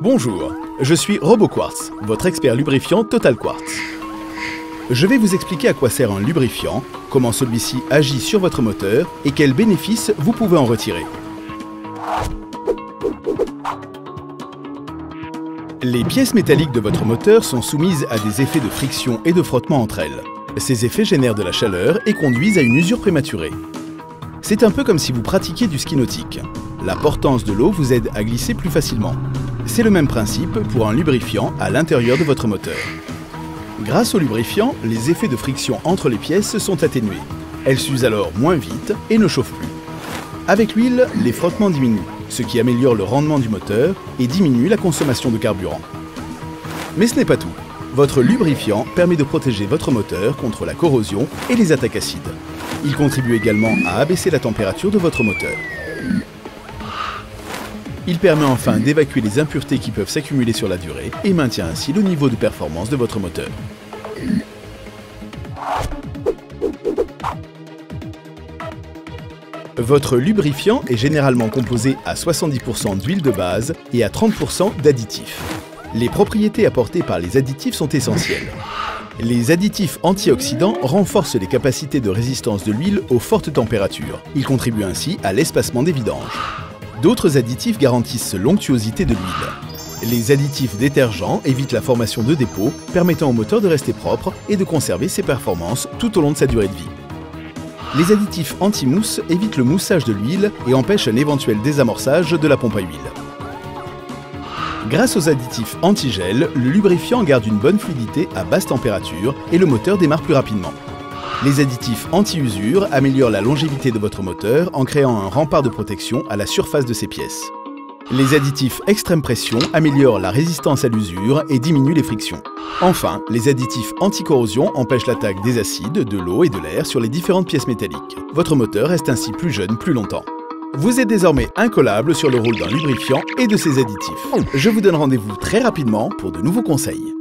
Bonjour, je suis RoboQuartz, votre expert lubrifiant Total Quartz. Je vais vous expliquer à quoi sert un lubrifiant, comment celui-ci agit sur votre moteur et quels bénéfices vous pouvez en retirer. Les pièces métalliques de votre moteur sont soumises à des effets de friction et de frottement entre elles. Ces effets génèrent de la chaleur et conduisent à une usure prématurée. C'est un peu comme si vous pratiquiez du ski nautique. La portance de l'eau vous aide à glisser plus facilement. C'est le même principe pour un lubrifiant à l'intérieur de votre moteur. Grâce au lubrifiant, les effets de friction entre les pièces sont atténués. Elles s'usent alors moins vite et ne chauffent plus. Avec l'huile, les frottements diminuent, ce qui améliore le rendement du moteur et diminue la consommation de carburant. Mais ce n'est pas tout. Votre lubrifiant permet de protéger votre moteur contre la corrosion et les attaques acides. Il contribue également à abaisser la température de votre moteur. Il permet enfin d'évacuer les impuretés qui peuvent s'accumuler sur la durée et maintient ainsi le niveau de performance de votre moteur. Votre lubrifiant est généralement composé à 70% d'huile de base et à 30% d'additifs. Les propriétés apportées par les additifs sont essentielles. Les additifs antioxydants renforcent les capacités de résistance de l'huile aux fortes températures. Ils contribuent ainsi à l'espacement des vidanges. D'autres additifs garantissent l'onctuosité de l'huile. Les additifs détergents évitent la formation de dépôts, permettant au moteur de rester propre et de conserver ses performances tout au long de sa durée de vie. Les additifs anti-mousse évitent le moussage de l'huile et empêchent un éventuel désamorçage de la pompe à huile. Grâce aux additifs anti-gel, le lubrifiant garde une bonne fluidité à basse température et le moteur démarre plus rapidement. Les additifs anti-usure améliorent la longévité de votre moteur en créant un rempart de protection à la surface de ses pièces. Les additifs extrême pression améliorent la résistance à l'usure et diminuent les frictions. Enfin, les additifs anti-corrosion empêchent l'attaque des acides, de l'eau et de l'air sur les différentes pièces métalliques. Votre moteur reste ainsi plus jeune plus longtemps. Vous êtes désormais incollable sur le rôle d'un lubrifiant et de ses additifs. Je vous donne rendez-vous très rapidement pour de nouveaux conseils.